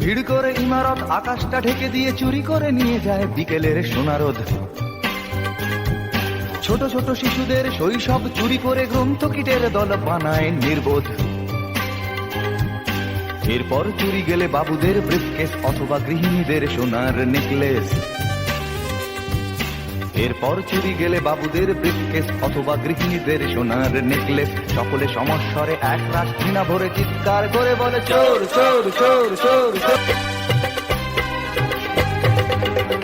ভিড় করে ইমারত আকাশটা ঢেকে দিয়ে চুরি করে নিয়ে যায় বিকেলের সোনারোদ। ছোট ছোট শিশুদের শৈশব চুরি করে গ্রন্থকিটের দল বানায় নির্বোধ। এরপর চুরি গেলে বাবুদের ব্রিফকেস অথবা গৃহিণীদের সোনার নেকলেস। এরপর চুরি গেলে বাবুদের ব্রিফকেস অথবা গৃহিণীদের সোনার নেকলেস। সকলে সমস্বরে এক রাশ ঘৃণা ভরে চিৎকার করে বলে চোর চোর চোর চোর চোর।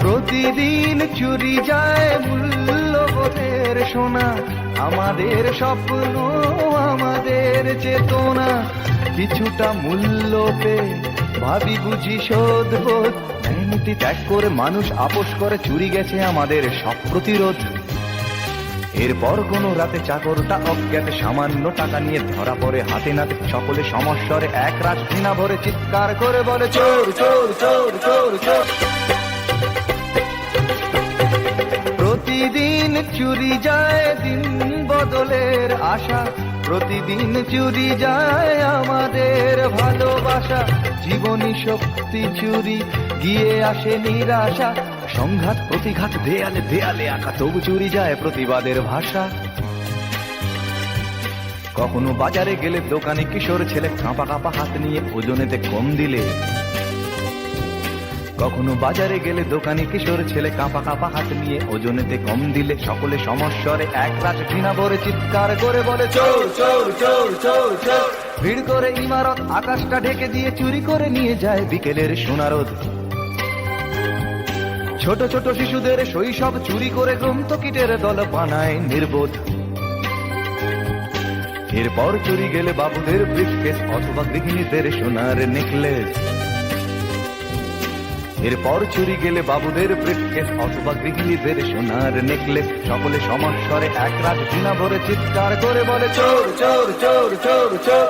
প্রতিদিন চুরি যায় মূল্যবোধের সোনা, আমাদের স্বপ্ন আমাদের চেতনা। কিছুটা মূল্য পেয়ে ভাবি বুঝি শোধবোধ, নীতি ত্যাগ করে মানুষ আপোষ করে চুরি গেছে আমাদের সব প্রতিরোধ। এরপর কোন রাতে চাকরটা অজ্ঞাতে সামান্য টাকা নিয়ে ধরা পড়ে হাতে নাতে। সকলে সমস্বরে এক রাশ ঘৃণা ভরে চিৎকার করে বলে চোর চোর চোর চোর চোর। প্রতিদিন চুরি যায় দিন বদলের আশা, প্রতিদিন চুরি যায় আমাদের ভালোবাসা। জীবনী শক্তি চুরি গিয়ে আসে নিরাশা, সংঘাত প্রতিঘাত দেয়ালে দেয়ালে আঁকা, তবু চুরি যায় প্রতিবাদের ভাষা। কখনো বাজারে গেলে দোকানে কিশোর ছেলে কাঁপা কাঁপা হাত নিয়ে ওজনেতে কম দিলে। কখনো বাজারে গেলে দোকানে কিশোর ছেলে কাঁপা কাঁপা হাত নিয়ে ওজনেতে কম দিলে। সকলে সমস্বরে এক রাশ ঘৃণা ভরে চিৎকার করে বলে চোর চোর চোর চোর চোর। ভিড় করে ইমারত আকাশটা ঢেকে দিয়ে চুরি করে নিয়ে যায় বিকেলের সোনারোদ। ছোট ছোট শিশুদের শৈশব চুরি করে গ্রন্থকিটের দল বানায় নির্বোধ। এরপর চুরি গেলে বাবুদের ব্রিফকেস অথবা গৃহিণীদের সোনার নেকলেস। এরপর চুরি গেলে বাবুদের ব্রিফকেস অথবা গৃহিণীদের সোনার নেকলেস। সকলে সমস্বরে এক রাশ ঘৃণা ভরে চিৎকার করে বলে চোর চোর চোর চোর চোর।